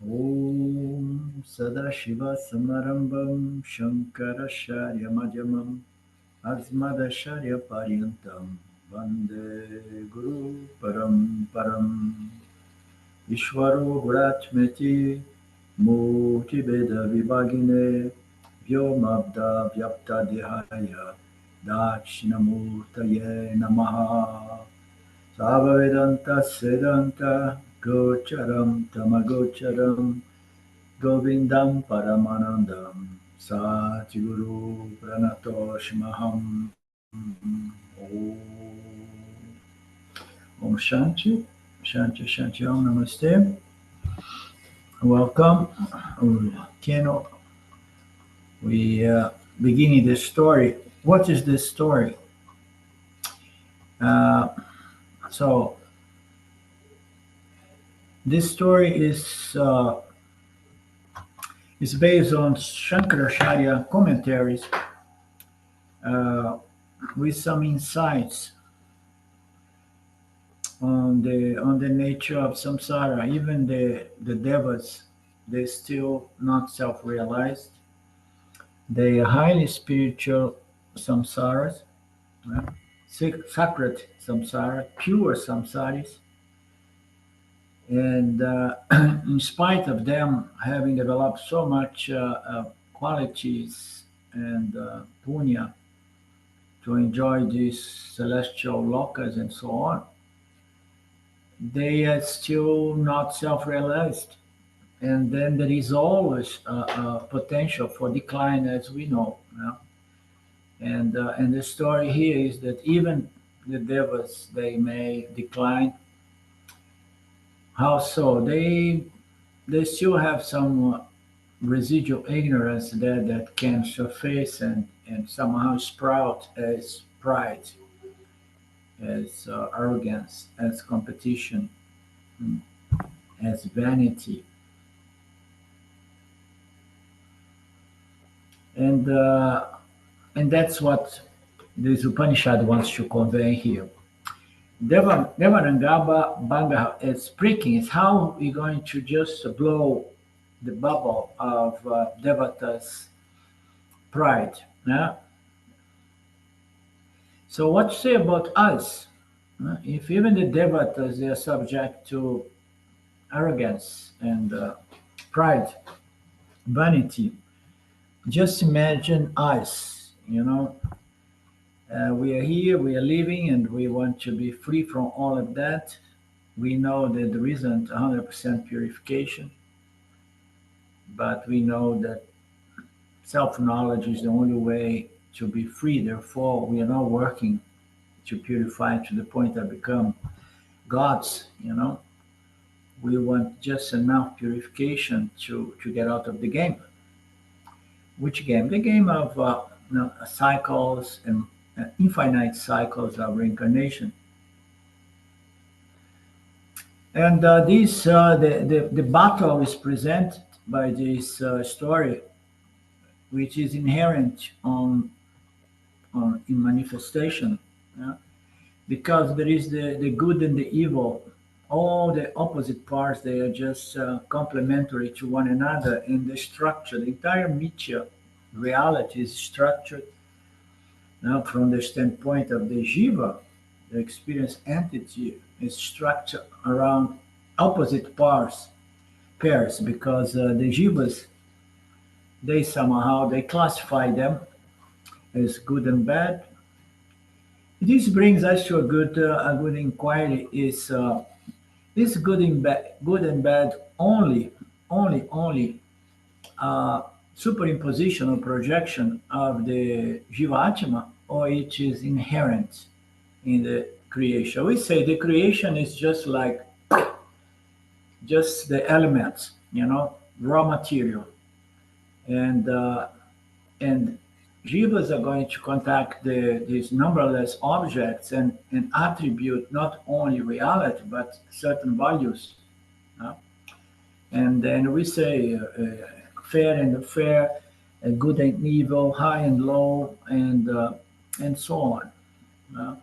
Om Sadashiva Samarambam Shankaracharya Madhyamam Asmadacharya Paryantam Vande Guru Paramparam Ishvaro Guratmeti Murti Veda Vibhagine Vyomabda Vyapta Dihaya Dakshinamurtaye Namaha Savavedanta Sedanta Gocharam Tamagocharam Govindam Paramanandam Satguru Pranatoshmaham Om Shanti Shanti Shanti Om Namaste. Welcome. Keno, we beginning this story. What is this story? Uh, so this story is based on Shankaracharya commentaries uh, with some insights on the nature of samsara. Even the devas, they still not self-realized. They are highly spiritual samsaras, right? Sacred samsara, pure samsaris, and in spite of them having developed so much qualities and punya to enjoy these celestial lokas and so on, they are still not self-realized. And then there is always a potential for decline, as we know. You know? And the story here is that even the devas, they may decline. How so? They still have some residual ignorance there that can surface and somehow sprout as pride, as arrogance, as competition, mm, as vanity. And and that's what this Upanishad wants to convey here. Devarangaba Banga is speaking is how we're going to just blow the bubble of Devata's pride. Yeah? So what to say about us? If even the Devatas they are subject to arrogance and pride, vanity, just imagine us, you know. We are here, we are living, and we want to be free from all of that. We know that there isn't 100% purification, but we know that self knowledge is the only way to be free. Therefore, we are not working to purify to the point that become gods, you know. We want just enough purification to get out of the game. Which game? The game of cycles and infinite cycles of reincarnation. And the battle is presented by this story, which is inherent on in manifestation, yeah? Because there is the good and the evil. All the opposite parts, they are just complementary to one another in the structure. The entire Mithya reality is structured now from the standpoint of the jiva, the experience entity is structured around opposite pairs because the jivas, they somehow they classify them as good and bad. This brings us to a good inquiry: is good and bad only superimposition or projection of the jiva or it is inherent in the creation? We say the creation is just like just the elements, you know, raw material, and and jivas are going to contact these numberless objects and attribute not only reality but certain values. uh, and then we say fair and unfair, good and evil, high and low, and so on. uh.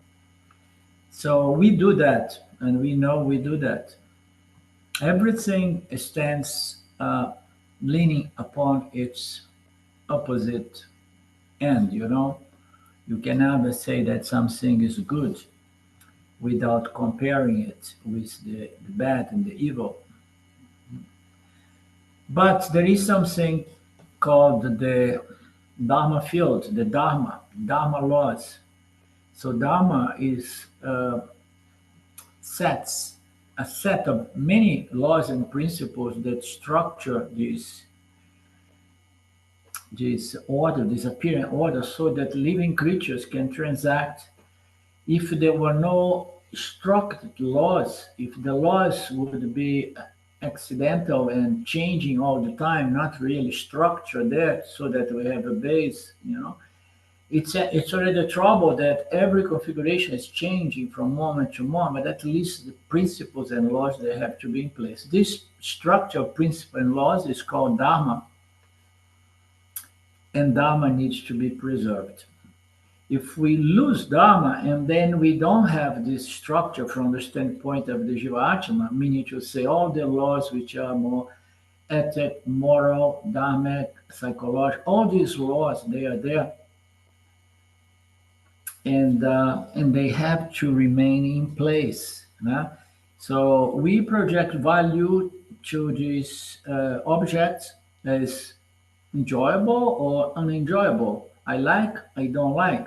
So we do that, and we know we do that. Everything stands uh, leaning upon its opposite end. You can never say that something is good without comparing it with the bad and the evil. But there is something called the Dharma field, the Dharma laws. So Dharma is sets a set of many laws and principles that structure this order, this apparent order, so that living creatures can transact. If there were no structured laws, if the laws would be accidental and changing all the time, not really structured there so that we have a base, it's already trouble that every configuration is changing from moment to moment. At least the principles and laws they have to be in place. This structure of principle and laws is called Dharma, and Dharma needs to be preserved. If we lose Dharma and then we don't have this structure from the standpoint of the Jivatma, meaning to say all the laws which are more ethic, moral, dharmic, psychological, all these laws, they are there, and they have to remain in place. So we project value to these objects as enjoyable or unenjoyable. I like, I don't like,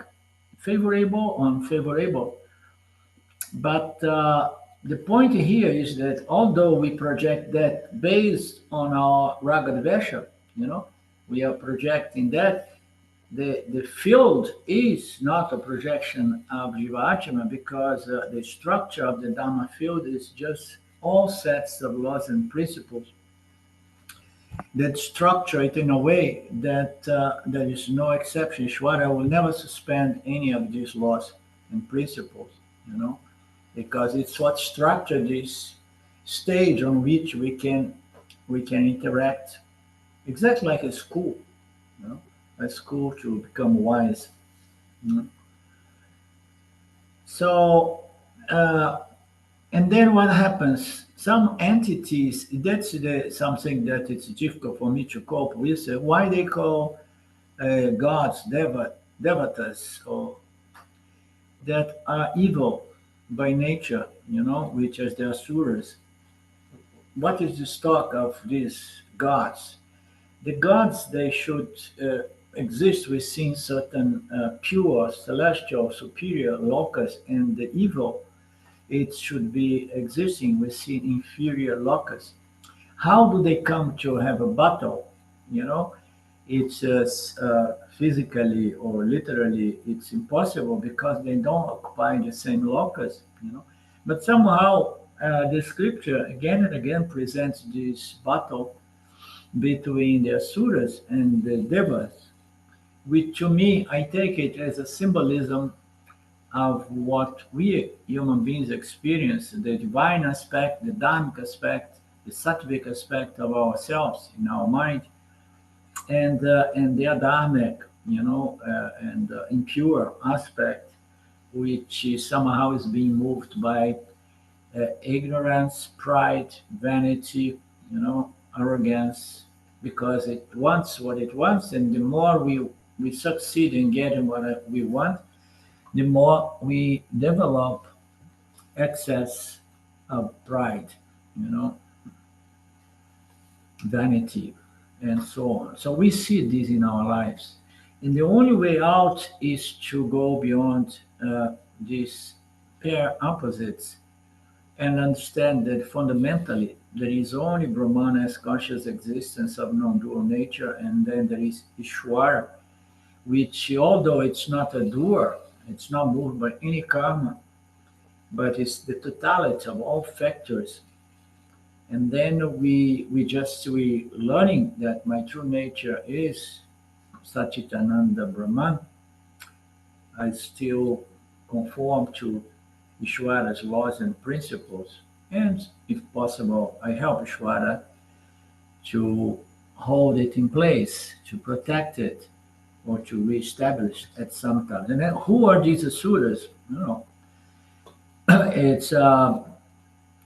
favorable or unfavorable. But the point here is that although we project that based on our raga dvesha, we are projecting that the field is not a projection of Jivatma, because the structure of the Dhamma field is just all sets of laws and principles that structure it in a way that there is no exception. Ishvara will never suspend any of these laws and principles, because it's what structure this stage on which we can interact, exactly like a school, a school to become wise. you know. So, and then what happens? Some entities, that's something that it's difficult for me to cope with. Why they call gods, devatas, or that are evil by nature, which is the asuras. What is the stock of these gods? The gods, they should exist within certain pure, celestial, superior locus, and the evil, it should be existing within inferior locus. How do they come to have a battle? It's physically or literally it's impossible because they don't occupy the same locus. But somehow the scripture again and again presents this battle between the asuras and the devas, which to me I take it as a symbolism of what we human beings experience, the divine aspect, the dharmic aspect, the sattvic aspect of ourselves in our mind, and the adharmic, and impure aspect, which is somehow is being moved by ignorance, pride, vanity, arrogance, because it wants what it wants, and the more we succeed in getting what we want, the more we develop excess of pride, you know, vanity, and so on. So we see this in our lives. And the only way out is to go beyond these pair opposites and understand that fundamentally there is only Brahman as conscious existence of non-dual nature, and then there is ISVARA, which although it's not a doer, it's not moved by any karma, but it's the totality of all factors. And then we learning that my true nature is Satchitananda Brahman. I still conform to Ishvara's laws and principles, and if possible, I help Ishvara to hold it in place, to protect it, or to reestablish at some time. And then who are these asuras? It's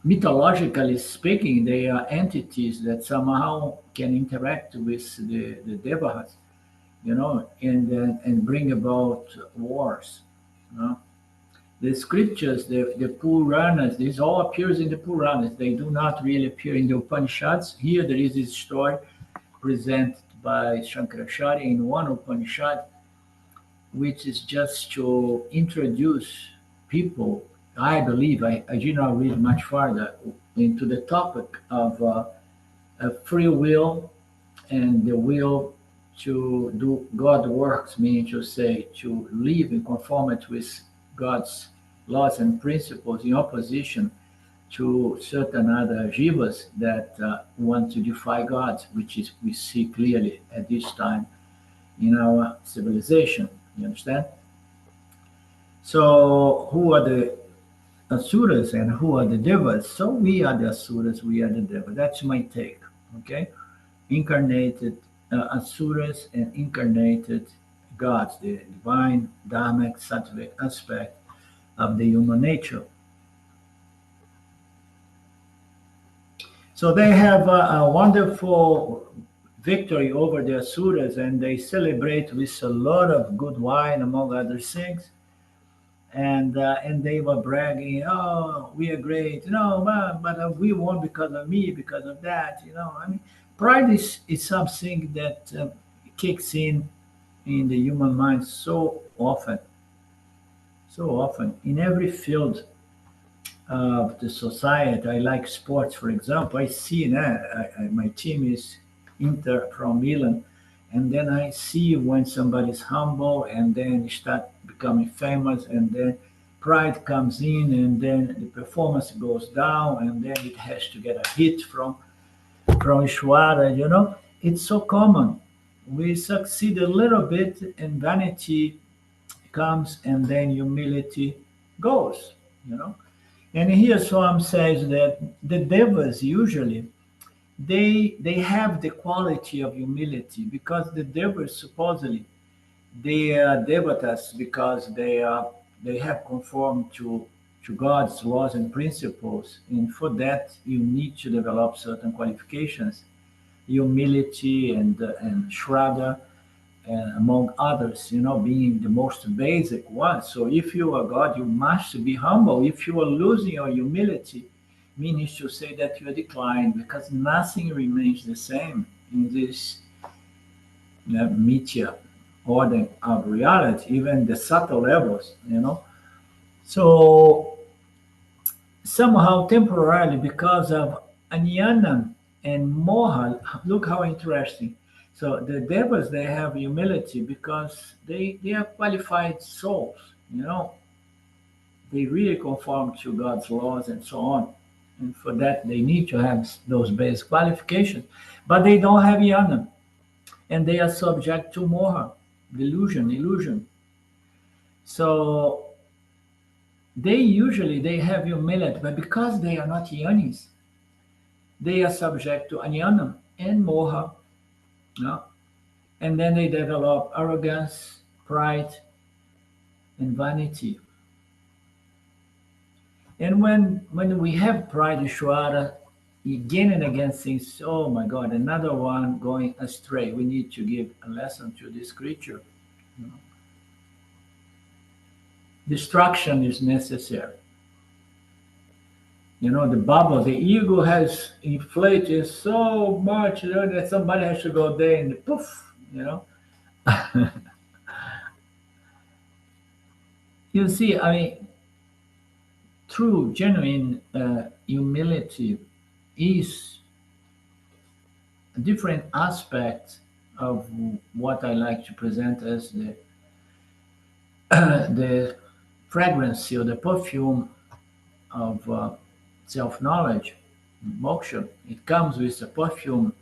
mythologically speaking, they are entities that somehow can interact with the devas, and bring about wars. You know? The scriptures, the Puranas, this all appears in the Puranas. They do not really appear in the Upanishads. Here there is this story presented by Shankaracharya in one Upanishad, which is just to introduce people, I believe, I did not read much further, into the topic of free will and the will to do God works, meaning to say, to live in conformity with God's laws and principles in opposition to certain other jivas that want to defy God, which is we see clearly at this time in our civilization. You understand? So, who are the asuras and who are the devas? So, we are the asuras, we are the devas. That's my take. Okay? Incarnated asuras and incarnated gods, the divine, dharmic, sattvic aspect of the human nature. So they have a wonderful victory over the asuras, and they celebrate with a lot of good wine, among other things. And they were bragging, "Oh, we are great, but we won because of me, because of that." I mean, pride is something that kicks in the human mind so often in every field of the society. I like sports, for example. I see that my team is Inter from Milan, and then I see when somebody's humble and then start becoming famous, and then pride comes in, and then the performance goes down, and then it has to get a hit from ISVARA. It's so common. We succeed a little bit, and vanity comes, and then humility goes. You know. And here Swam says that the devas usually they have the quality of humility, because the devas supposedly they are devatas because they have conformed to God's laws and principles, and for that you need to develop certain qualifications, humility and shraddha, among others, being the most basic one. So if you are God, you must be humble. If you are losing your humility, means to say that you are declining, because nothing remains the same in this meteor order of reality, even the subtle levels. So somehow temporarily, because of Anyana and Moha, look how interesting. So the devas, they have humility because they are qualified souls, you know. They really conform to God's laws and so on. And for that, they need to have those base qualifications. But they don't have yana, and they are subject to moha, delusion, illusion. So they have humility, but because they are not yanis, they are subject to anyanam and moha. No? And then they develop arrogance, pride, and vanity. And when we have pride, Ishwara, again and again thinks, oh my God, another one going astray. We need to give a lesson to this creature. You know. Destruction is necessary. The bubble, the ego has inflated so much, that somebody has to go there and poof. You see, I mean, true, genuine humility is a different aspect of what I like to present as the the fragrance or the perfume of self-knowledge, moksha. It comes with the perfume,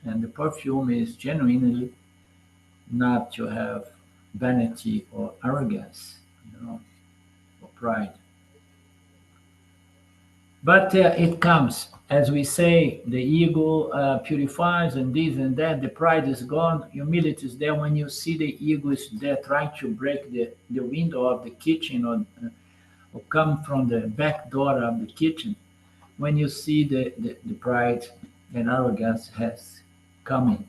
and the perfume is genuinely not to have vanity or arrogance, or pride. But it comes, as we say, the ego purifies and this and that, the pride is gone, humility is there. When you see the ego is there trying to break the window of the kitchen, or come from the back door of the kitchen, when you see the pride and arrogance has coming.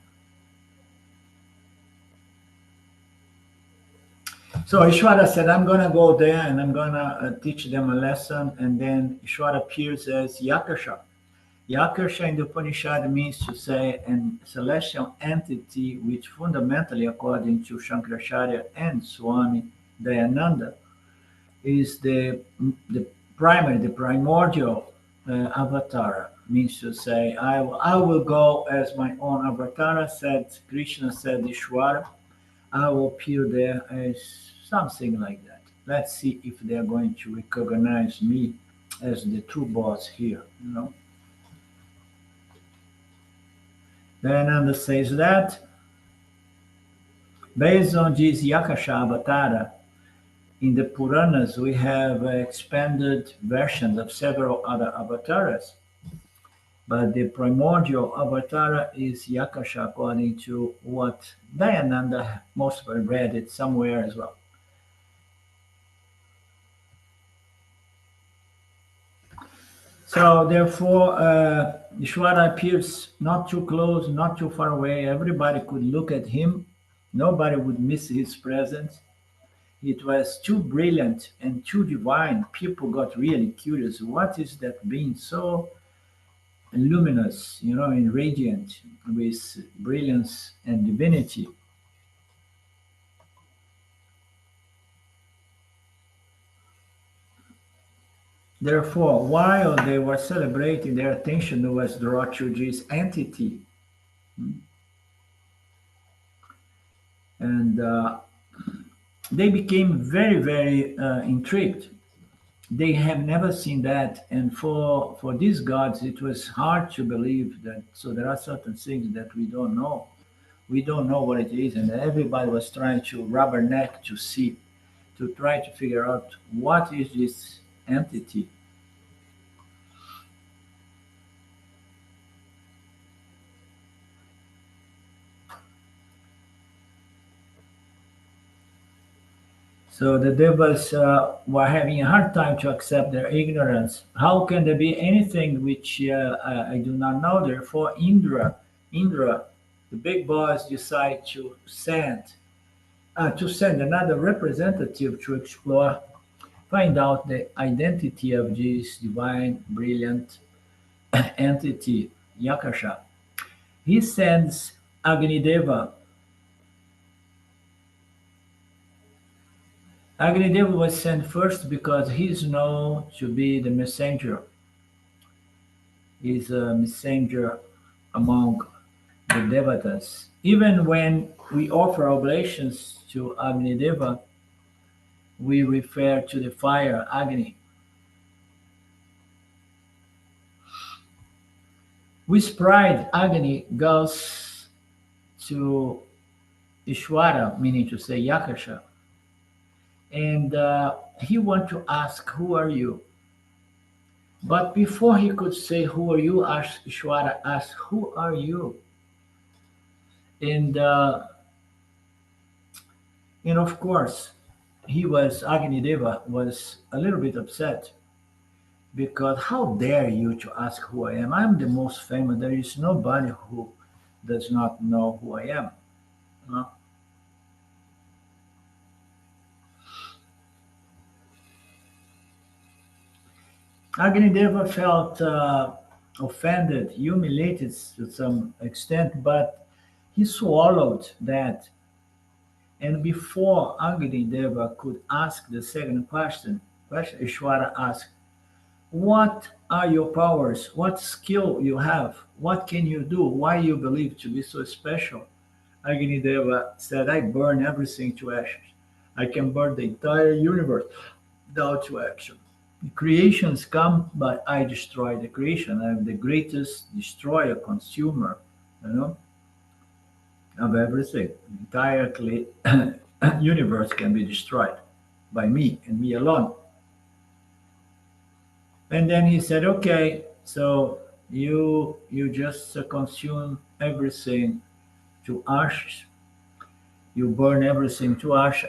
So Ishvara said, I'm going to go there and I'm going to teach them a lesson. And then Ishvara appears as Yakasha. Yakasha in the Upanishad means to say a celestial entity which fundamentally, according to Shankaracharya and Swami Dayananda, is the primary, the primordial avatar. Means to say, I will go as my own avatar, said Krishna, said Ishvara. I will appear there as something like that. Let's see if they are going to recognize me as the true boss here. Then Ananda says that based on this Yakasha Avatara, in the Puranas we have expanded versions of several other avatars, but the primordial avatara is Yakasha according to what Dayananda most of us read it somewhere as well. So therefore, Ishvara appears not too close, not too far away. Everybody could look at him. Nobody would miss his presence. It was too brilliant and too divine. People got really curious. What is that being so luminous, and radiant with brilliance and divinity? Therefore, while they were celebrating, their attention was drawn to this entity. And they became very, very intrigued. They have never seen that, and for these gods, it was hard to believe that. So there are certain things that we don't know. We don't know what it is, and everybody was trying to rubberneck to see, to try to figure out what is this entity. So the devas were having a hard time to accept their ignorance. How can there be anything which I do not know? Therefore, Indra, the big boss, decided to send another representative to explore, find out the identity of this divine, brilliant entity, Yakasha. He sends Agni Deva. Agni Deva was sent first because he is known to be the messenger. He's a messenger among the devatas. Even when we offer oblations to Agni Deva, we refer to the fire, Agni. With pride, Agni goes to Ishvara, meaning to say Yakasha, and he wants to ask, "Who are you?" But before he could say, "Who are you?" Ishvara asked, "Who are you?" And of course, Agni Deva was a little bit upset because how dare you to ask who I am? I'm the most famous. There is nobody who does not know who I am. Uh, Agni Deva felt offended, humiliated to some extent, but he swallowed that. And before Agni Deva could ask the second question Ishvara asked, what are your powers? What skill you have? What can you do? Why you believe to be so special? Agni Deva said, I burn everything to ashes. I can burn the entire universe down to action. The creations come, but I destroy the creation. I'm the greatest destroyer, consumer, you know, of everything. The entire universe can be destroyed by me and me alone. And then he said, okay, so you just consume everything to ash. You burn everything to ash.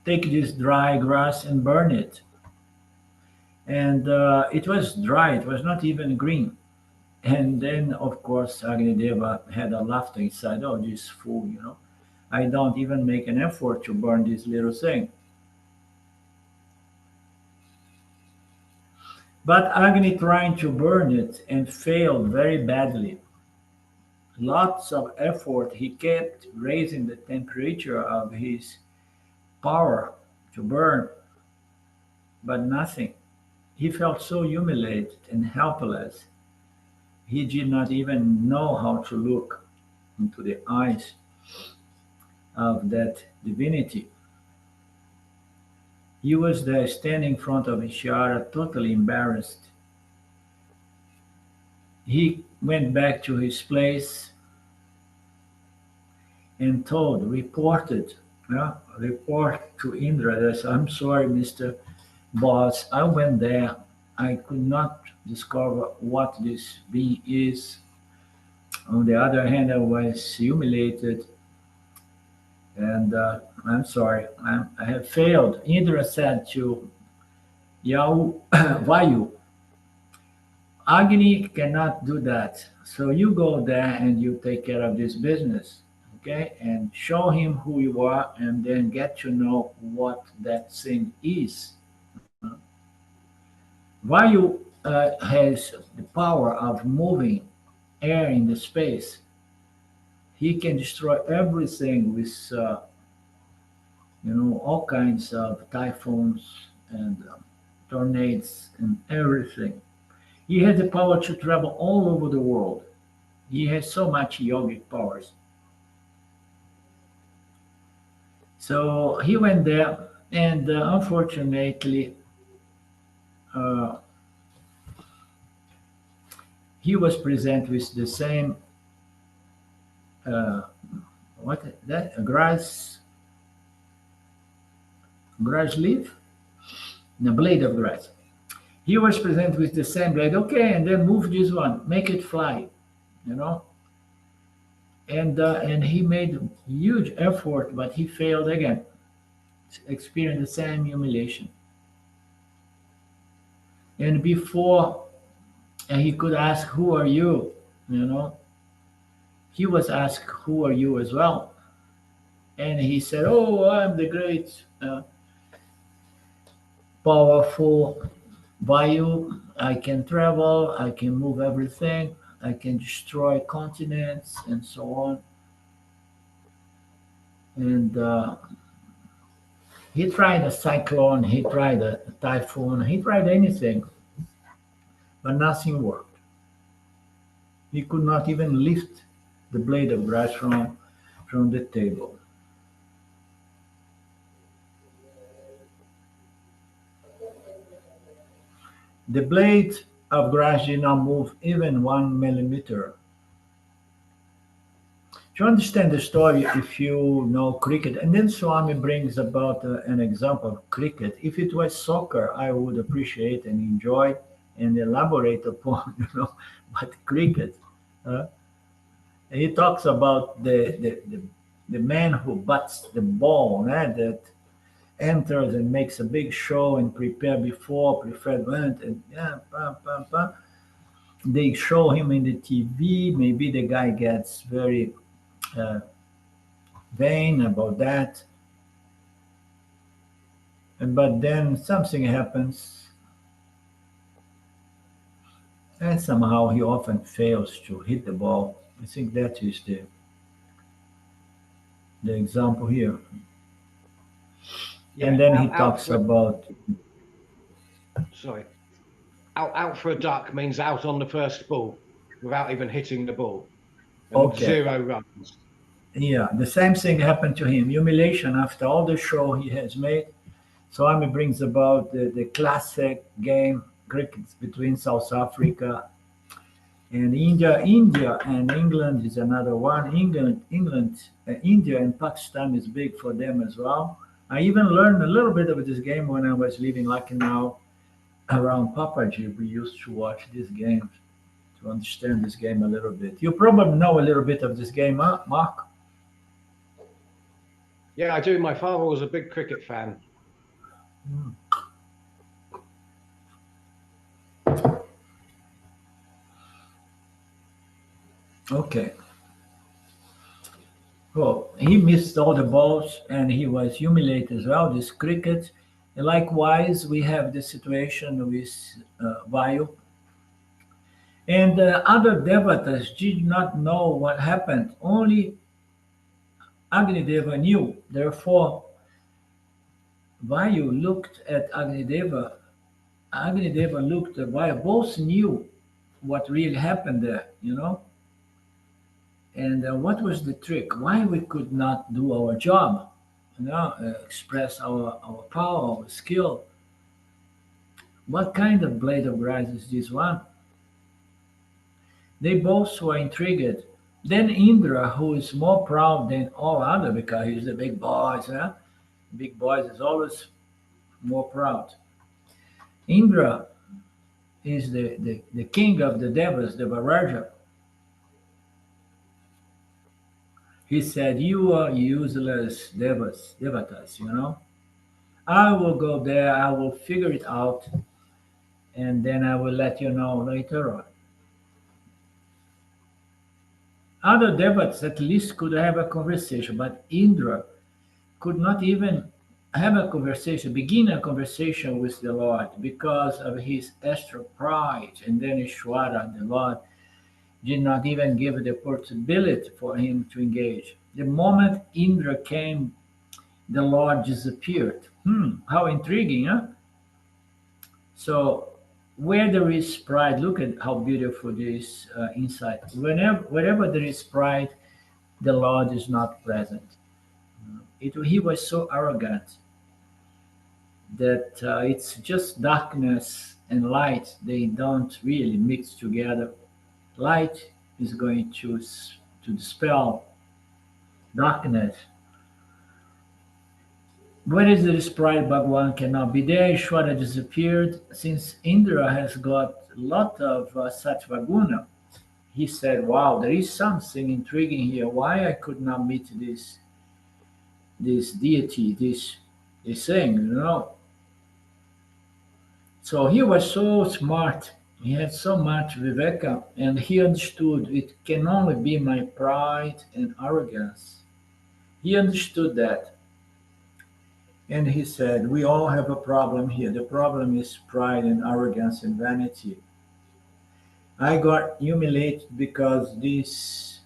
Take this dry grass and burn it. and it was dry. It was not even green. And then, of course, Agni Deva had a laughter inside. Oh, this fool, you know. I don't even make an effort to burn this little thing. But Agni trying to burn it and failed very badly. Lots of effort. He kept raising the temperature of his power to burn, but nothing. He felt so humiliated and helpless. He did not even know how to look into the eyes of that divinity. He was there standing in front of Ishara, totally embarrassed. He went back to his place and reported, yeah, report to Indra that I'm sorry, Mr. Boss, I went there. I could not discover what this being is. On the other hand, I was humiliated and I'm sorry, I have failed. Indra said to Vayu, Agni cannot do that. So you go there and you take care of this business, okay? And show him who you are and then get to know what that thing is. Vayu has the power of moving air in the space. He can destroy everything with, all kinds of typhoons and tornadoes and everything. He has the power to travel all over the world. He has so much yogic powers. So he went there, and unfortunately, uh, he was present with the same uh, what that grass leaf, the blade of grass. He was present with the same blade. Okay, and then move this one, make it fly, you know. And he made huge effort, but he failed again. Experienced the same humiliation. And before he could ask, "Who are you?" You know, he was asked, "Who are you?" as well, and he said, "Oh, I'm the great, powerful Vayu. I can travel. I can move everything. I can destroy continents and so on." And he tried a cyclone. He tried a typhoon. He tried anything, but nothing worked. He could not even lift the blade of grass from the table. The blade of grass did not move even 1 millimeter. To understand the story, if you know cricket, and then Swami brings about an example of cricket. If it was soccer, I would appreciate and enjoy and elaborate upon, but cricket. Uh, he talks about the man who bats the ball, that enters and makes a big show and prepare before, prepared went, and yeah, pam, pam, pam. They show him in the TV. Maybe the guy gets very uh, vain about that, but then something happens, and somehow he often fails to hit the ball. I think that is the example here. Yeah, And then he out talks for about, sorry, out for a duck means out on the first ball without even hitting the ball, and okay, 0 runs. yeah, the same thing happened to him. Humiliation after all the show he has made. Swami brings about the classic game cricket between South Africa and India. India and England is another one. India and Pakistan is big for them as well. I even learned a little bit of this game when I was living Lucknow around Papaji. We used to watch these games to understand this game a little bit. You probably know a little bit of this game, huh, Mark? Yeah, I do. My father was a big cricket fan. Mm. Okay. Well, he missed all the balls and he was humiliated as well, this cricket. And likewise, we have the situation with Vayu. And other devatas did not know what happened. Only Agni Deva knew. Therefore, Vayu looked at Agni Deva. Agni Deva looked at Vayu. Both knew what really happened there, you know. And what was the trick? Why we could not do our job, you know, express our power, our skill? What kind of blade of grass is this one? They both were intrigued. Then Indra, who is more proud than all other because he's the big boss, huh? Big boys is always more proud. Indra is the king of the devas, the Varaja. He said, "You are useless devatas, you know. I will go there, I will figure it out, and then I will let you know later on." Other devatas at least could have a conversation, but Indra could not even have a conversation, begin a conversation with the Lord because of his extra pride. And then Ishwara, the Lord, did not even give the possibility for him to engage. The moment Indra came, the Lord disappeared. How intriguing, huh? So, where there is pride, look at how beautiful this insight. Wherever there is pride, the Lord is not present. He was so arrogant that it's just darkness and light. They don't really mix together. Light is going to dispel darkness. Where is this pride, Bhagwan cannot be there. Ishwara disappeared. Since Indra has got a lot of sattva guna, he said, "Wow, there is something intriguing here. Why I could not meet this deity, this thing, you know?" So he was so smart. He had so much viveka, and he understood it can only be my pride and arrogance. He understood that. And he said, "We all have a problem here. The problem is pride and arrogance and vanity. I got humiliated because this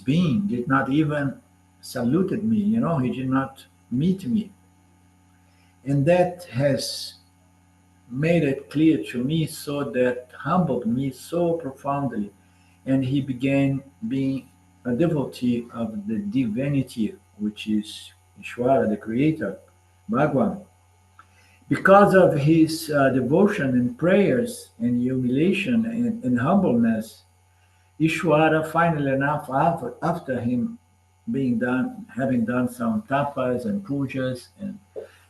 being did not even saluted me, you know, he did not meet me. And that has made it clear to me, so that humbled me so profoundly." And he began being a devotee of the divinity, which is Ishvara, the creator, Bhagwan. Because of his devotion and prayers and humiliation and humbleness, Ishvara, finally enough, after him being done, having done some tapas and pujas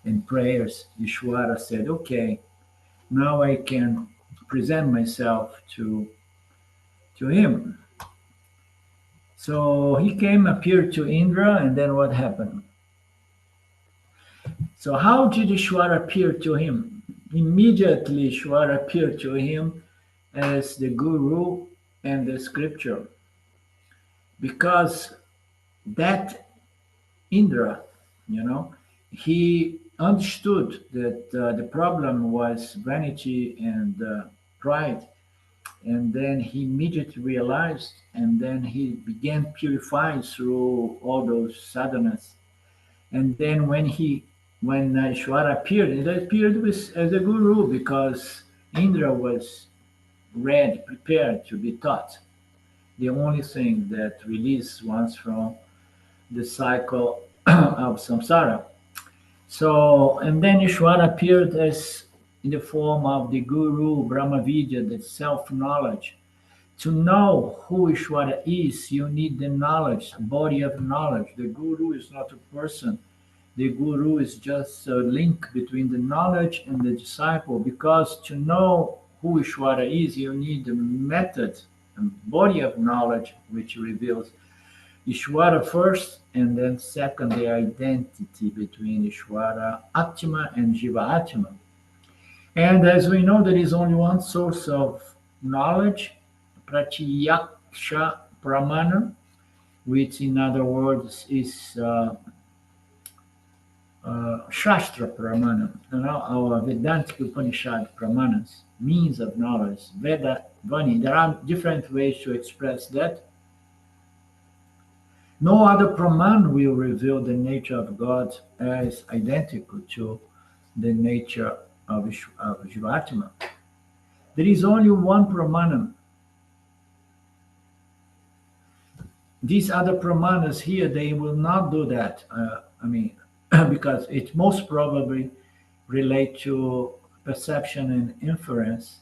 and prayers, Ishvara said, "Okay, now I can present myself to him." So he came, appeared to Indra, and then what happened? So how did Ishwara appear to him? Immediately Ishwara appeared to him as the guru and the scripture, because that Indra, you know, he understood that the problem was vanity and pride. And then he immediately realized, and then he began purifying through all those sadhanas. And then when Ishvara appeared, it appeared as a guru because Indra was ready, prepared to be taught. The only thing that released ones from the cycle of samsara. So, and then Ishvara appeared as in the form of the guru, Brahma Vidya, the self-knowledge. To know who Ishvara is, you need the knowledge, a body of knowledge. The guru is not a person. The guru is just a link between the knowledge and the disciple, because to know who Ishvara is, you need a method, a body of knowledge which reveals Ishvara first, and then second, the identity between Ishvara Atma and Jiva Atma. And as we know, there is only one source of knowledge, pratya, Yaksha Pramana, which in other words is Shastra Pramana. Our Vedantic Upanishad Pramanas, means of knowledge, Veda, Vani. There are different ways to express that. No other Praman will reveal the nature of God as identical to the nature of Jivatma. There is only one Pramanam. These other Pramanas here, they will not do that. Because it most probably relate to perception and inference.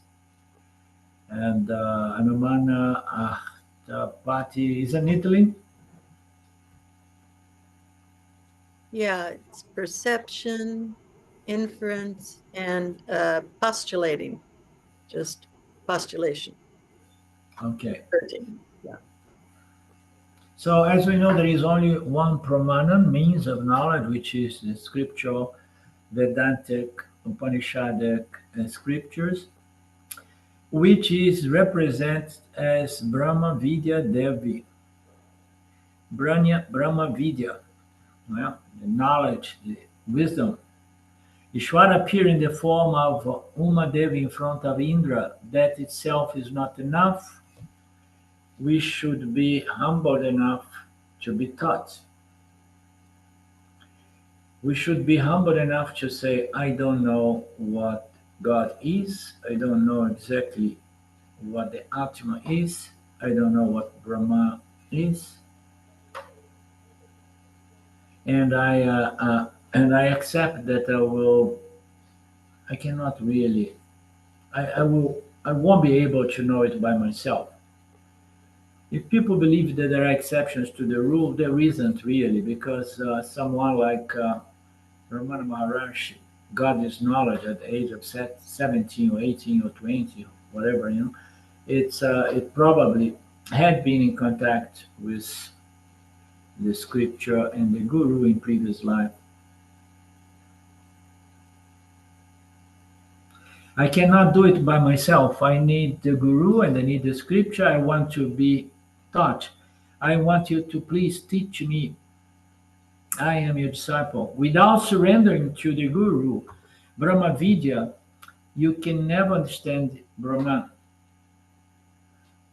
And Anumana Ahtapati is an Italy. Yeah, it's perception, inference, and postulating. Just postulation. Okay. Yeah. So as we know, there is only one Pramanam, means of knowledge, which is the scriptural Vedantic Upanishadic scriptures, which is represented as Brahma Vidya Devi. Brahma Vidya, well, the knowledge, the wisdom. Ishvara appear in the form of Uma Devi in front of Indra. That itself is not enough. We should be humble enough to be taught. We should be humble enough to say, I don't know what God is. I don't know exactly what the Atma is. I don't know what Brahma is. And I accept that I cannot really, I won't be able to know it by myself. If people believe that there are exceptions to the rule, there isn't really, because someone like Ramana Maharaj got this knowledge at the age of 17 or 18 or 20, whatever, it probably had been in contact with the scripture and the guru in previous life. I cannot do it by myself. I need the guru and I need the scripture. I want to be taught. I want you to please teach me. I am your disciple. Without surrendering to the guru, Brahma Vidya, you can never understand Brahman.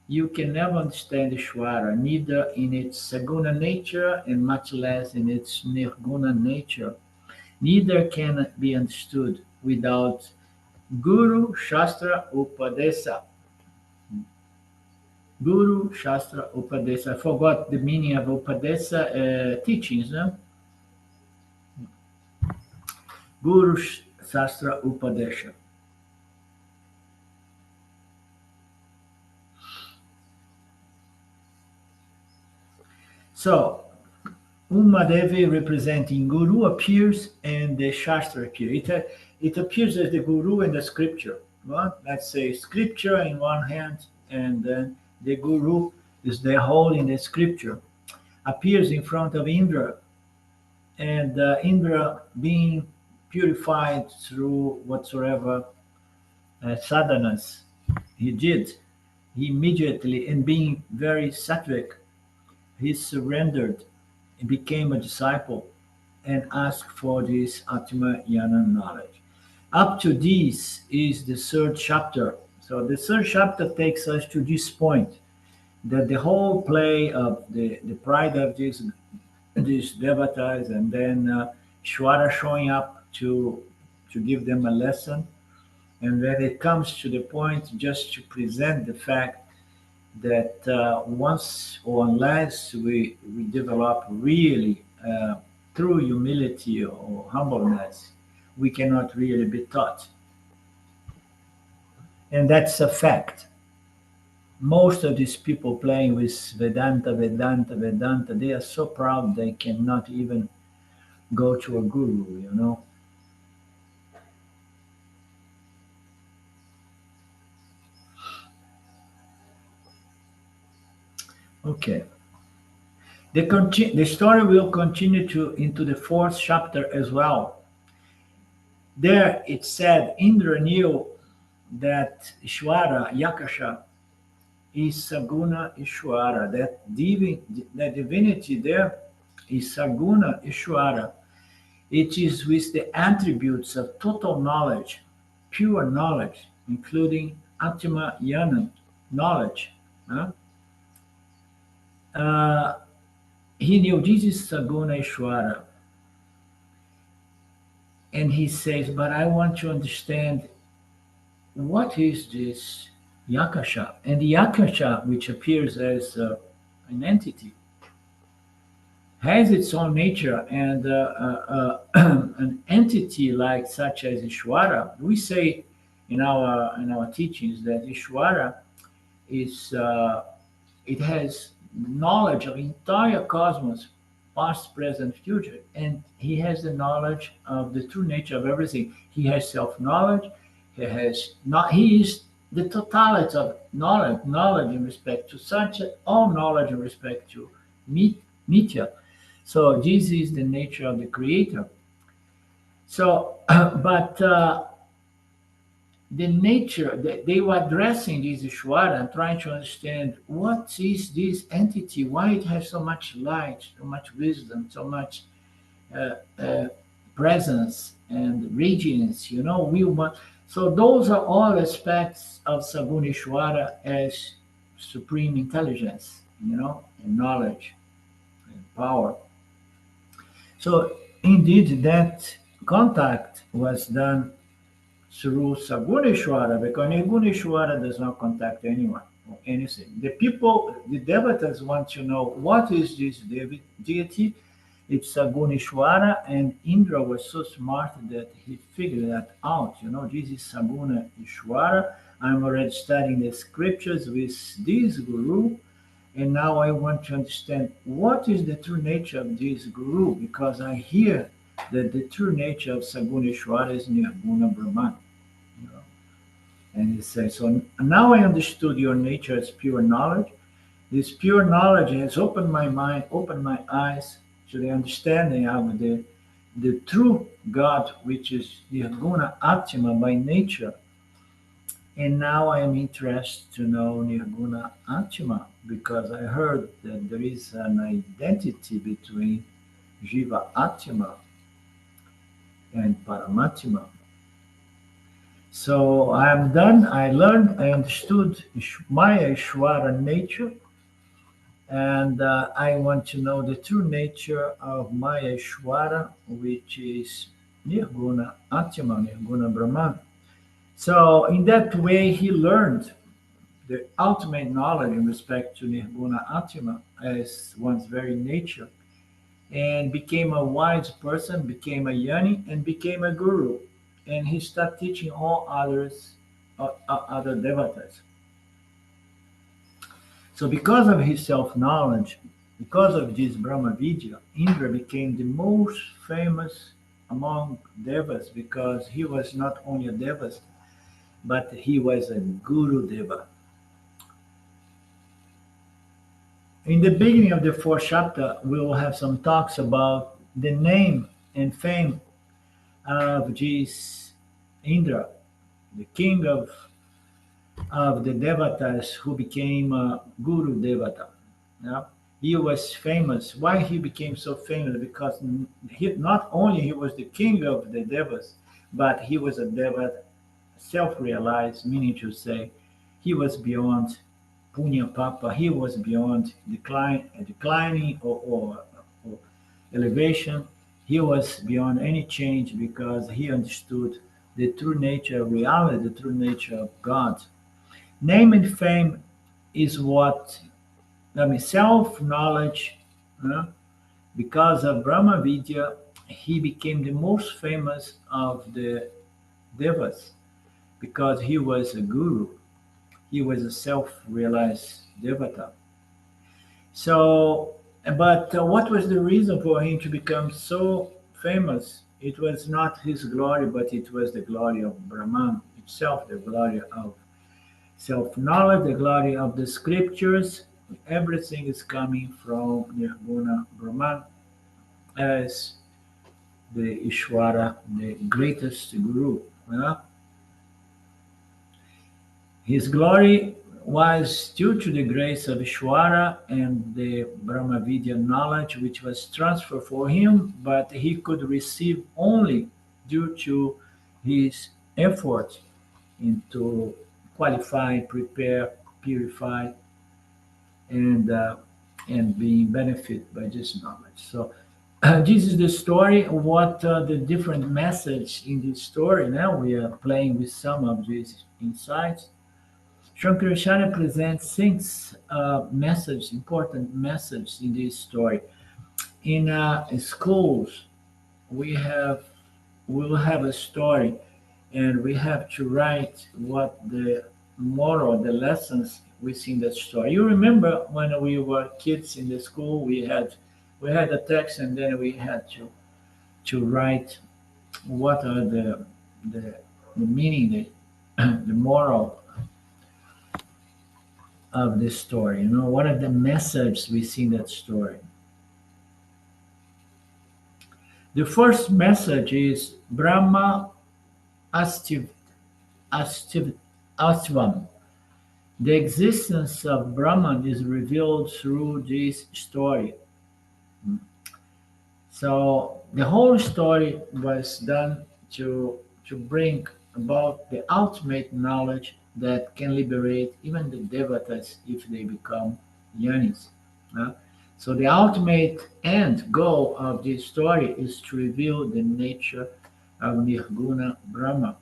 You can never understand Ishvara, neither in its Saguna nature and much less in its Nirguna nature. Neither can it be understood without Guru Shastra Upadesa. Guru Shastra Upadesa. I forgot the meaning of Upadesa, teachings. No? Guru Shastra Upadesha. So, Uma Devi representing Guru appears and the Shastra appears. It appears as the Guru in the scripture. Well, let's say scripture in one hand and then the Guru is the whole in the scripture. Appears in front of Indra, and Indra being purified through whatsoever sadhanas he did, he immediately, and being very sattvic, he surrendered and became a disciple and asked for this Atma Yana knowledge. Up to this is the third chapter. So the third chapter takes us to this point, that the whole play of the pride of these devatas, and then Shwara showing up to give them a lesson, and when it comes to the point just to present the fact that once or unless we develop really true humility or humbleness, we cannot really be taught. And that's a fact. Most of these people playing with Vedanta, they are so proud they cannot even go to a guru. Okay. The story will continue into the fourth chapter as well. There it said Indra knew that Ishvara, Yakasha, is Saguna Ishwara. That divinity there is Saguna Ishwara. It is with the attributes of total knowledge, pure knowledge, including Atma Yana knowledge. Huh? He knew this is Saguna Ishwara. And he says, but I want to understand what is this Yakasha? And the Yakasha, which appears as an entity, has its own nature, and an entity like such as Ishwara. We say in our teachings that Ishwara is it has knowledge of entire cosmos, past, present, future, and he has the knowledge of the true nature of everything. He has self-knowledge. He has not. He is the totality of knowledge in respect to such, all knowledge in respect to Nitya. So this is the nature of the Creator. So, but the nature that they were addressing this Ishwara and trying to understand what is this entity, why it has so much light, so much wisdom, so much uh, uh, presence and radiance. We want. So those are all aspects of Saguna Ishwara as supreme intelligence, and knowledge and power. So indeed, that contact was done through Saguneshwara, because Nirguneshwara does not contact anyone or anything. The people, the devatas want to know what is this deity. It's Saguneshwara, and Indra was so smart that he figured that out. This is Saguna Ishwara. I'm already studying the scriptures with this guru, and now I want to understand what is the true nature of this guru, because I hear that the true nature of Saguneshwara is Nirguna Brahman. You know. And he says, so now I understood your nature as pure knowledge. This pure knowledge has opened my mind, opened my eyes to the understanding of the true God, which is Nirguna Atma by nature. And now I am interested to know Nirguna Atma, because I heard that there is an identity between Jiva Atma and Paramatma. So I am done. I learned, I understood Maya Ishwara nature, and I want to know the true nature of Maya Ishwara, which is Nirguna Atma, Nirguna Brahman. So in that way, he learned the ultimate knowledge in respect to Nirguna Atma as one's very nature, and became a wise person, became a yani, and became a guru. And he started teaching all other devatas. So because of his self-knowledge, because of this Brahma Vidya, Indra became the most famous among devas, because he was not only a devas, but he was a guru deva. In the beginning of the fourth chapter, we will have some talks about the name and fame of this Indra, the king of the devatas, who became Guru Devata. Yeah? He was famous. Why he became so famous? Because not only he was the king of the devas, but he was a devata, self-realized, meaning to say he was beyond punya papa. He was beyond declining or elevation. He was beyond any change, because he understood the true nature of reality, the true nature of God. Name and fame is what, self-knowledge. Because of Brahma Vidya, he became the most famous of the devas, because he was a guru. He was a self-realized devata. So, but what was the reason for him to become so famous? It was not his glory, but it was the glory of Brahman itself, the glory of self-knowledge, the glory of the scriptures. Everything is coming from Nirguna Brahman as the Ishwara, the greatest guru. His glory was due to the grace of Ishwara and the Brahmavidya knowledge which was transferred for him, but he could receive only due to his effort into qualify, prepare, purify, and being benefit by this knowledge. So this is the story. What the different message in this story? Now we are playing with some of these insights. Shankaracharya presents six messages, important messages in this story. In schools, we have we will have a story, and we have to write what the moral, the lessons within that story. You remember when we were kids in the school, we had a text, and then we had to write what are the meaning, the moral of this story. What are the messages we see in that story? The first message is Brahma Astiv, Astiv, Astvam. The existence of Brahman is revealed through this story. So the whole story was done to bring about the ultimate knowledge that can liberate even the devatas if they become yanis. So the ultimate end goal of this story is to reveal the nature of Nirguna Brahma.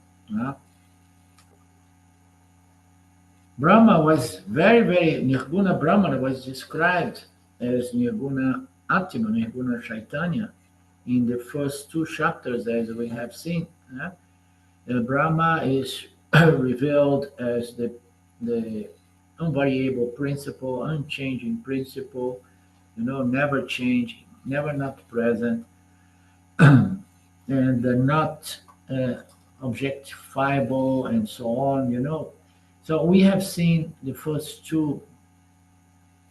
Brahma was Nirguna Brahman was described as Nirguna Atma, Nirguna Chaitanya, in the first two chapters, as we have seen. Brahma is revealed as the unvariable principle, unchanging principle, never changing, never not present, and not objectifiable, and so on. So we have seen the first two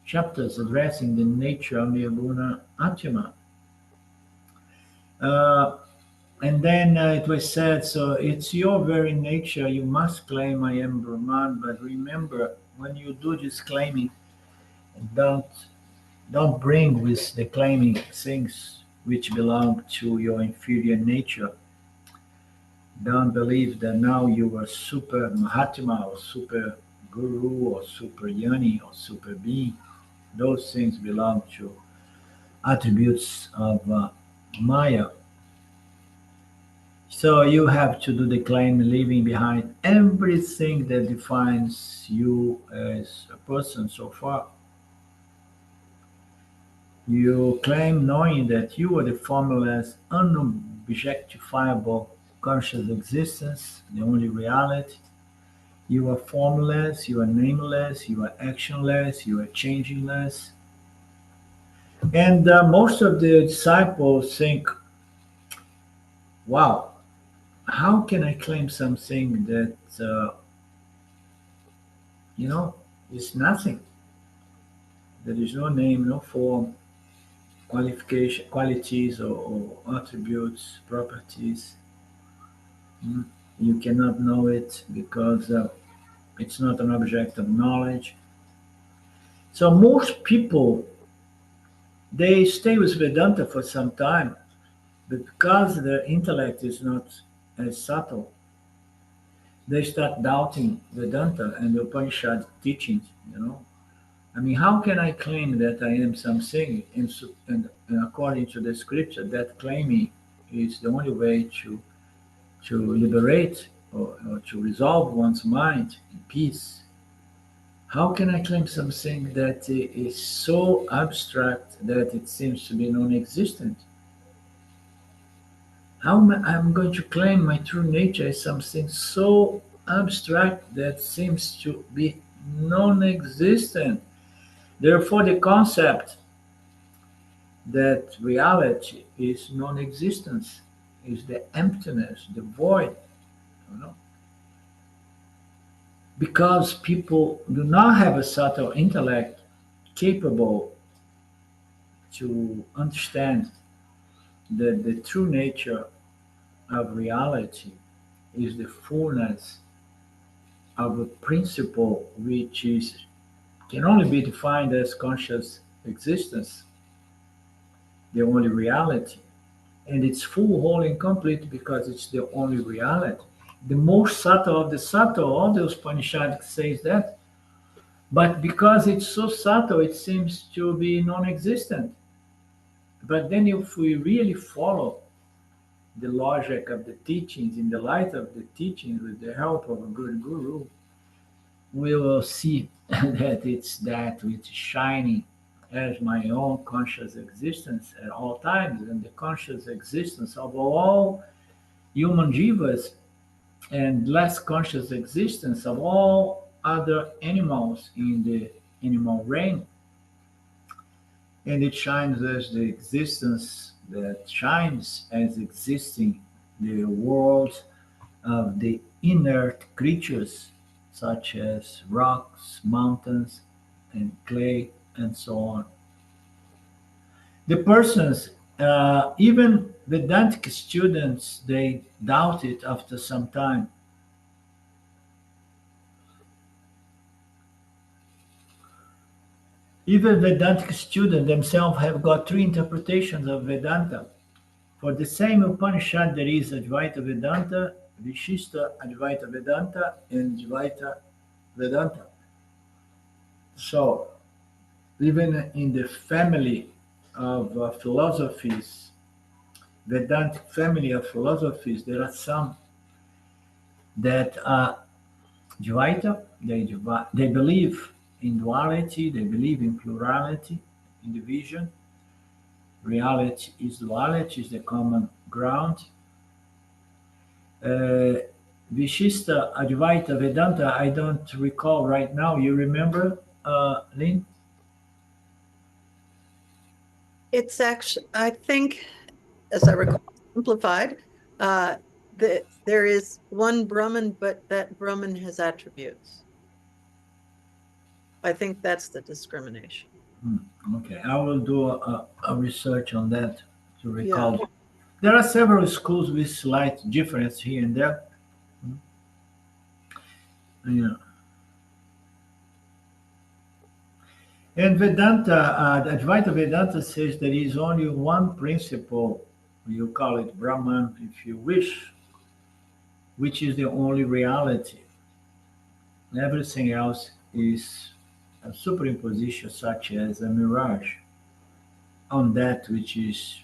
chapters addressing the nature of Nirguna Atma. Uh, and then it was said, so it's your very nature, you must claim I am Brahman, but remember, when you do this claiming, don't don't bring with the claiming things which belong to your inferior nature. Don't believe that now you are super Mahatma or super Guru or super Yani or super being. Those things belong to attributes of Maya. So you have to do the claim, leaving behind everything that defines you as a person so far. You claim knowing that you are the formless, unobjectifiable conscious existence, the only reality. You are formless, you are nameless, you are actionless, you are changingless. And most of the disciples think, wow, how can I claim something that, you know, is nothing? There is no name, no form, qualification, qualities or attributes, properties. Mm. You cannot know it because it's not an object of knowledge. So most people, they stay with Vedanta for some time, but because their intellect is not as subtle, they start doubting Vedanta and the Upanishad teachings. I mean, how can I claim that I am something? And according to the scripture, that claiming is the only way to liberate or to resolve one's mind in peace. How can I claim something that is so abstract that it seems to be non-existent? How am I'm going to claim my true nature as something so abstract that seems to be non-existent? Therefore, the concept that reality is non-existence, is the emptiness, the void, you know. Because people do not have a subtle intellect capable to understand that the true nature of reality is the fullness of a principle which is can only be defined as conscious existence, the only reality. And it's full, whole, and complete because it's the only reality. The most subtle of the subtle, all those Upanishad says that, but because it's so subtle, it seems to be non-existent. But then if we really follow the logic of the teachings, in the light of the teachings, with the help of a good guru, we will see that it's that which is shining as my own conscious existence at all times, and the conscious existence of all human jivas, and less conscious existence of all other animals in the animal realm. And it shines as the existence that shines as existing the world of the inert creatures, such as rocks, mountains, and clay, and so on. The persons, even Vedantic students, they doubt it after some time. Even Vedantic students themselves have got three interpretations of Vedanta. For the same Upanishad, there is Advaita Vedanta, Vishishta Advaita Vedanta, and Dvaita Vedanta. So, even in the family of philosophies, Vedantic family of philosophies, there are some that are Dvaita. They believe in duality, they believe in plurality, in division. Reality is duality, is the common ground. Uh, Vishista Advaita Vedanta, I don't recall right now. You remember, Lynn? It's actually, I think, as I recall, simplified, that there is one Brahman, but that Brahman has attributes. I think that's the discrimination. Okay, I will do a research on that to Yeah. recall. There are several schools with slight difference here and there. Yeah. And Vedanta, the Advaita Vedanta says there is only one principle, you call it Brahman if you wish, which is the only reality. Everything else is a superimposition, such as a mirage, on that which is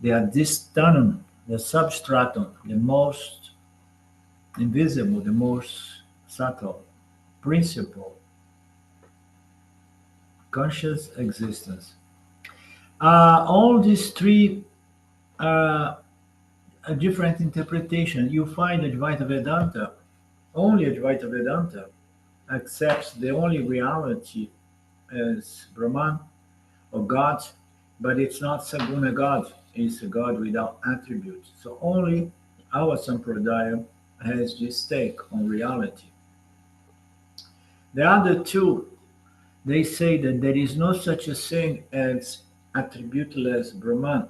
the adhistanum, the substratum, the most invisible, the most subtle principle, conscious existence. All these three are a different interpretation. You find Advaita Vedanta, only Advaita Vedanta accepts the only reality as Brahman or God, but it's not Saguna God, it's a God without attributes. So only our Sampradaya has this take on reality. The other two, they say that there is no such a thing as attributeless Brahman.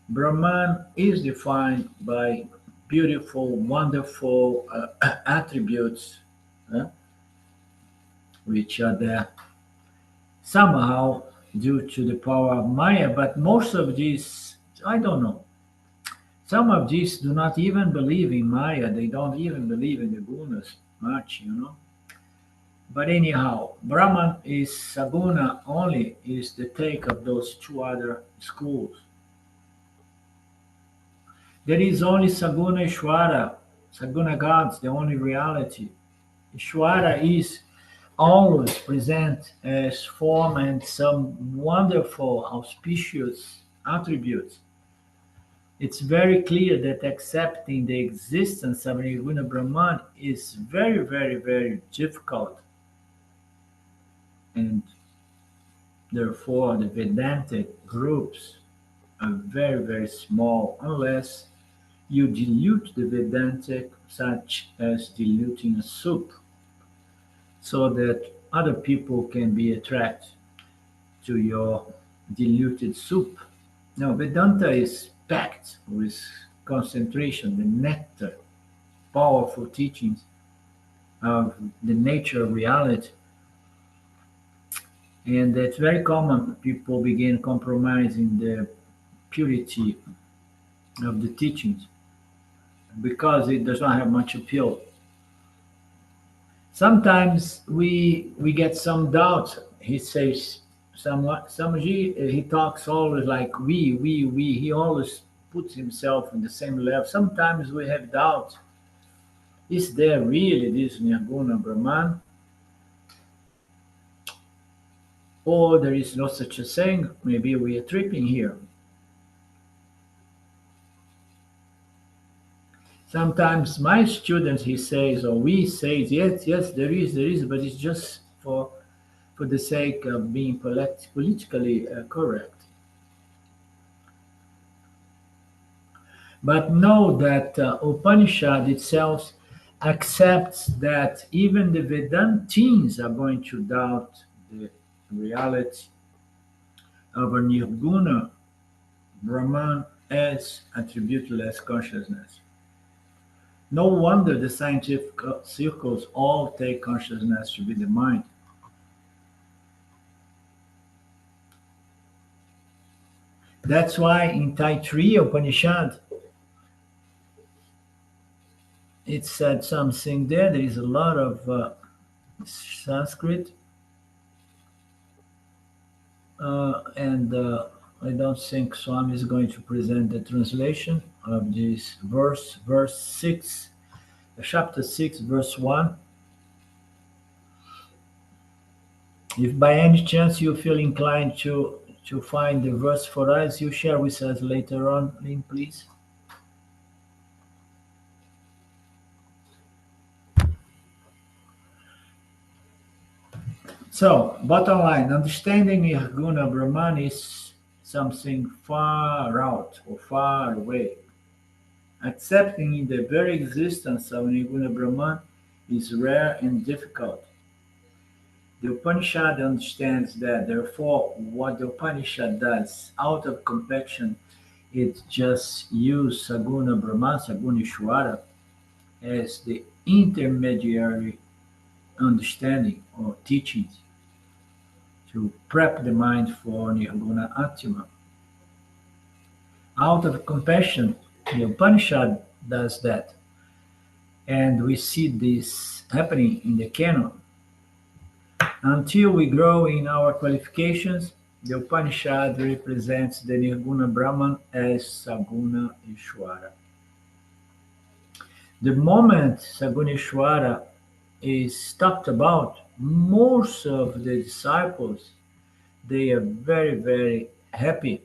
Brahman is defined by beautiful, wonderful attributes, uh, which are there somehow due to the power of Maya, but most of these, I don't know. Some of these do not even believe in Maya, they don't even believe in the gunas much. But anyhow, Brahman is Saguna only, is the take of those two other schools. There is only Saguna Ishvara, Saguna gods, the only reality. Ishvara is always present as form and some wonderful, auspicious attributes. It's very clear that accepting the existence of Nirguna Brahman is very, very, very difficult. And therefore, the Vedantic groups are very, very small unless you dilute the Vedantic, such as diluting a soup, so that other people can be attracted to your diluted soup. Now, Vedanta is packed with concentration, the nectar, powerful teachings of the nature of reality. And it's very common people begin compromising the purity of the teachings because it does not have much appeal. Sometimes we get some doubts. He says he talks always like we. He always puts himself in the same level. Sometimes we have doubts. Is there really this Nirguna Brahman? Or there is no such a thing? Maybe we are tripping here. Sometimes my students, he says, or we say, yes, there is, but it's just for the sake of being politically correct. But know that Upanishad itself accepts that even the Vedantins are going to doubt the reality of a Nirguna Brahman as attributeless consciousness. No wonder the scientific circles all take consciousness to be the mind. That's why in Taittiriya Upanishad, it said something there. There is a lot of Sanskrit, and I don't think Swami is going to present the translation of this verse 6, chapter 6, verse 1. If by any chance you feel inclined to find the verse for us, you share with us later on, Lynn, please. So, bottom line, understanding Nirguna Brahman is something far out or far away. Accepting the very existence of Nirguna Brahman is rare and difficult. The Upanishad understands that, therefore, what the Upanishad does out of compassion, it just uses Saguna Brahman, Saguna Ishvara, as the intermediary understanding or teachings to prep the mind for Nirguna Atma. Out of compassion, the Upanishad does that. And we see this happening in the canon. Until we grow in our qualifications, the Upanishad represents the Nirguna Brahman as Saguna Ishvara. The moment Saguna Ishvara is talked about, most of the disciples, they are very, very happy.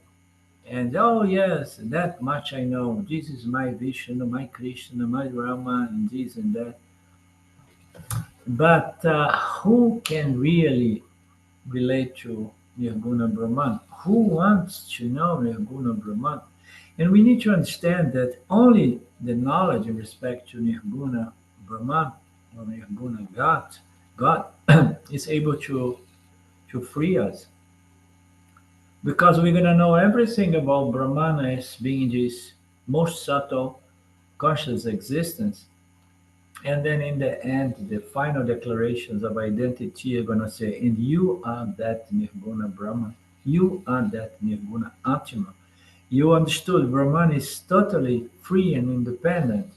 And oh yes, that much I know. This is my Vishnu, my Krishna, my Rama, and this and that. But who can really relate to Nirguna Brahman? Who wants to know Nirguna Brahman? And we need to understand that only the knowledge in respect to Nirguna Brahman or Nirguna God is able to free us. Because we're going to know everything about Brahman as being this most subtle conscious existence. And then in the end, the final declarations of identity are going to say, and you are that Nirguna Brahman. You are that Nirguna Atma. You understood Brahman is totally free and independent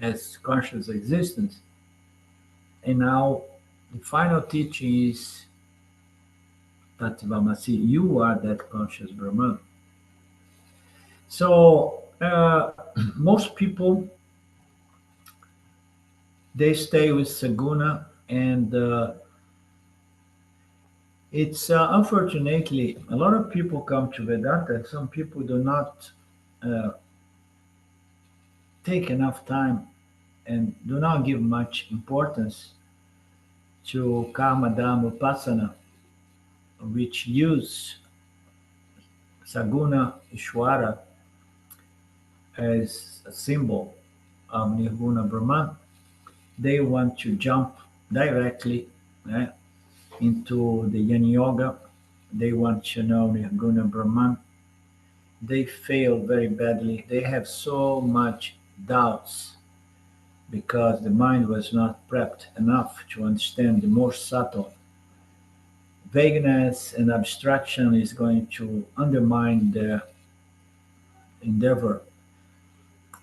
as conscious existence. And now the final teaching is Tattvamasi. You are that conscious Brahman. So most people, they stay with Saguna, and it's unfortunately a lot of people come to Vedanta. Some people do not take enough time and do not give much importance to Karma Dhamma Upasana, which use Saguna Ishvara as a symbol of Nirguna Brahman. They want to jump directly into the Jnana Yoga. They want to know Nirguna Brahman. They fail very badly. They have so much doubts because the mind was not prepped enough to understand the more subtle. Vagueness and abstraction is going to undermine their endeavor.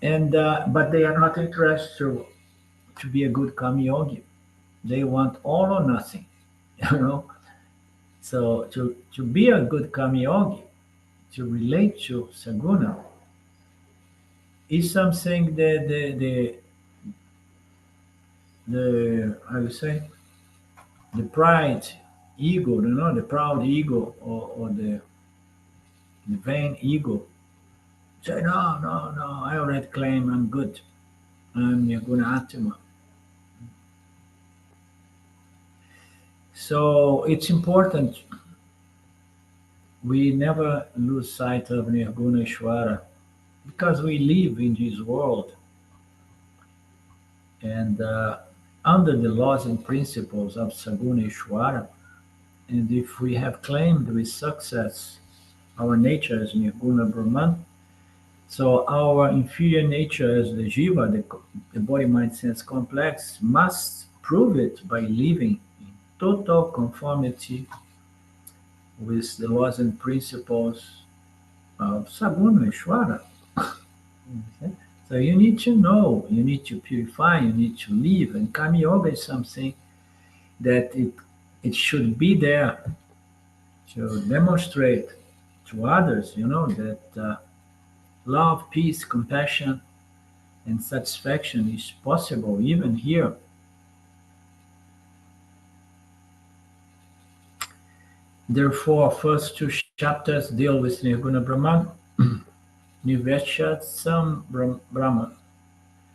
And but they are not interested to be a good kami yogi. They want all or nothing, you know. So to be a good kami yogi, to relate to saguna, is something that the I would say the pride ego, the proud ego, or the vain ego say no, no, no. I already claim I'm good. I'm Nirguna Atma. So it's important we never lose sight of Nirguna Ishvara because we live in this world and under the laws and principles of Saguna Ishvara. And if we have claimed with success our nature as Nirguna Brahman, so our inferior nature as the Jiva, the body, mind, sense complex, must prove it by living in total conformity with the laws and principles of Saguna Ishvara. Okay? So you need to know, you need to purify, you need to live, and Kami Yoga is something that it should be there to demonstrate to others, that love, peace, compassion, and satisfaction is possible even here. Therefore, first two chapters deal with Nirguna Brahman, Nirveshya Sam Brahman.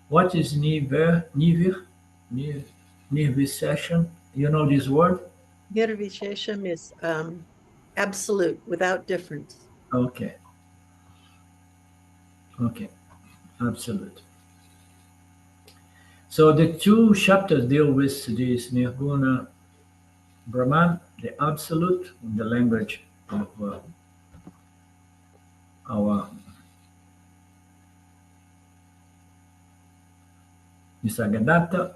What is Nirvisheshan? You know this word? Nirvishesham is absolute, without difference. Okay. Okay. Absolute. So the two chapters deal with this Nirguna Brahman, the absolute, in the language of our Nisargadatta.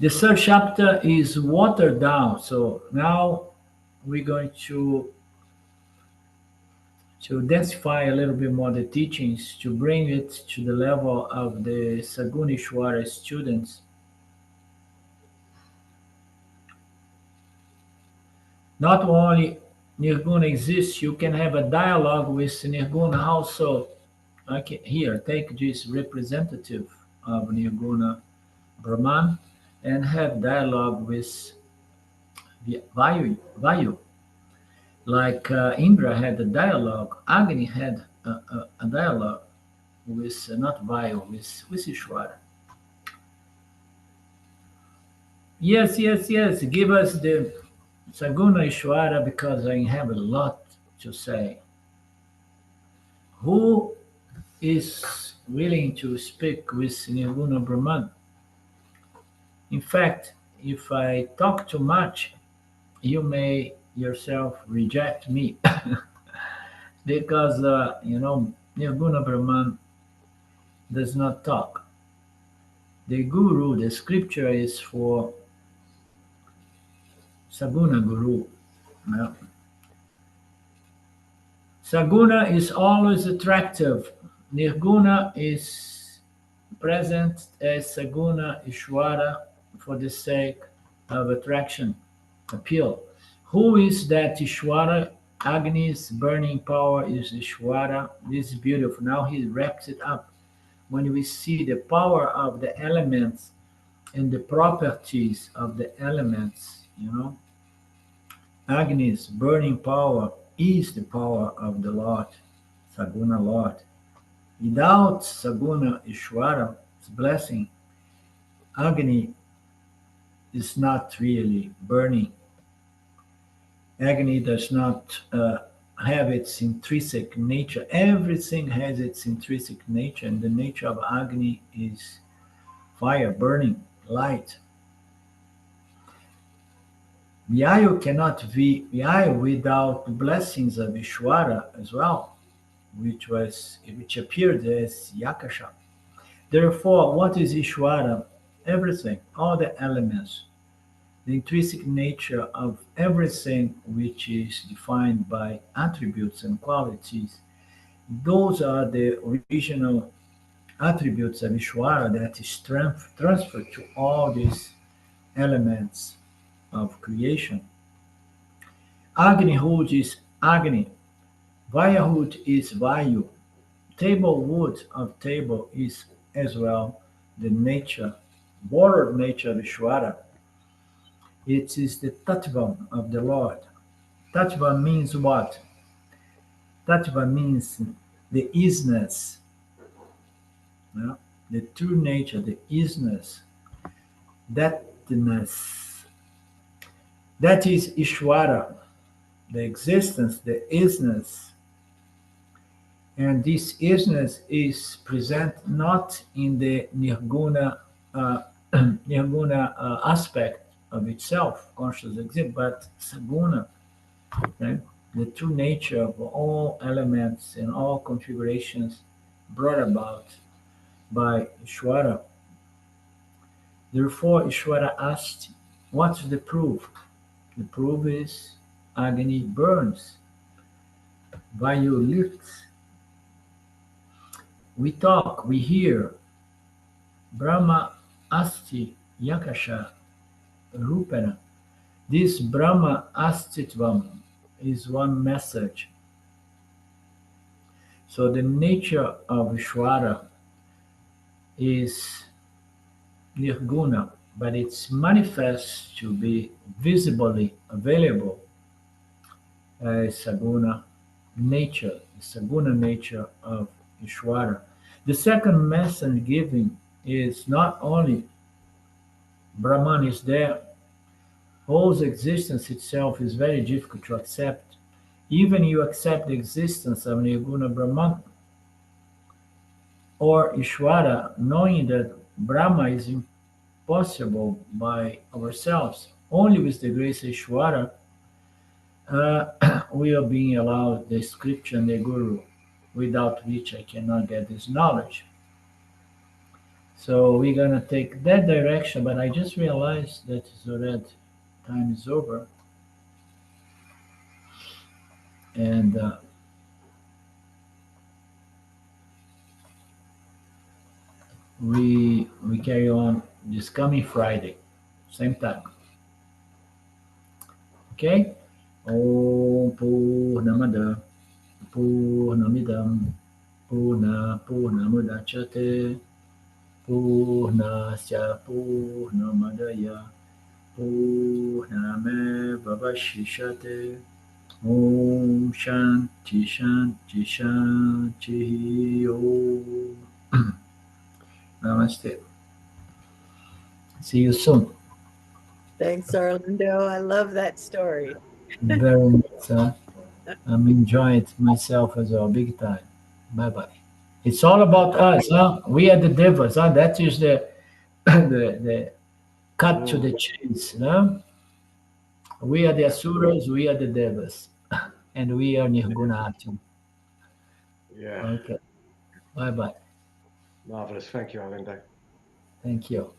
The third chapter is watered down. So now we're going to densify a little bit more the teachings to bring it to the level of the Sagunishwara students. Not only Nirguna exists, you can have a dialogue with Nirguna also. Okay, here, take this representative of Nirguna Brahman and have dialogue with Vayu. Like Indra had a dialogue, Agni had a dialogue with, not Vayu, with Ishvara. Yes, yes, yes, give us the Saguna Ishvara because I have a lot to say. Who is willing to speak with Nirguna Brahman? In fact, if I talk too much, you may yourself reject me because, Nirguna Brahman does not talk. The guru, the scripture is for Saguna Guru. Well, Saguna is always attractive. Nirguna is present as Saguna Ishvara for the sake of attraction, appeal. Who is that Ishvara? Agni's burning power is Ishvara. This is beautiful. Now he wraps it up. When we see the power of the elements and the properties of the elements, Agni's burning power is the power of the Lord, Saguna Lord. Without Saguna Ishvara's blessing, Agni is not really burning. Agni does not have its intrinsic nature. Everything has its intrinsic nature, and the nature of Agni is fire, burning, light. Vayu cannot be Vayu without the blessings of Ishvara as well, which appeared as Yakasha. Therefore, what is Ishvara? everything, all the elements, the intrinsic nature of everything which is defined by attributes and qualities. Those are the original attributes of Ishvara that is transferred to all these elements of creation. Agnihood is Agni, Vayahood is Vayu, table wood of table is as well the nature, borrowed nature of Ishvara. It is the tattva of the Lord. Tattva means what? Tattva means the isness, yeah? The true nature, the isness, thatness. That is Ishvara, the existence, the isness. And this isness is present not in the nirguna, nirguna aspect of itself, conscious exist, but saguna, right? The true nature of all elements and all configurations brought about by Ishvara. Therefore, Ishvara asked, what's the proof? The proof is Agni burns, Vayu lifts. We talk, we hear. Brahma asti yakasha rupana. This Brahma astitvam is one message. So the nature of Ishvara is nirguna, but it's manifest to be visibly available as saguna nature, the saguna nature of Ishvara. The second message given is not only Brahman is there, whose existence itself is very difficult to accept. Even you accept the existence of Nirguna Brahman or Ishvara, knowing that Brahma is impossible by ourselves. Only with the grace of Ishvara, we are being allowed the scripture and the Guru, without which I cannot get this knowledge. So we're gonna take that direction, but I just realized that it's already time is over, and we carry on this coming Friday, same time. Okay? Om Purnamada Purnamidam Purnamudachyate Purnasya Purnamadaya Purnamevavashishate. Om Shanti Shanti Shanti Om. Namaste. See you soon. Thanks, Orlando. I love that story. Very much. I'm enjoying it myself as well, big time. Bye bye. It's all about us, huh? We are the devas, huh? That is the the cut to the chase, huh? We are the asuras, we are the devas, and we are nirguna atom. Yeah. Okay. Bye bye. Marvelous. Thank you, Alindo. Thank you.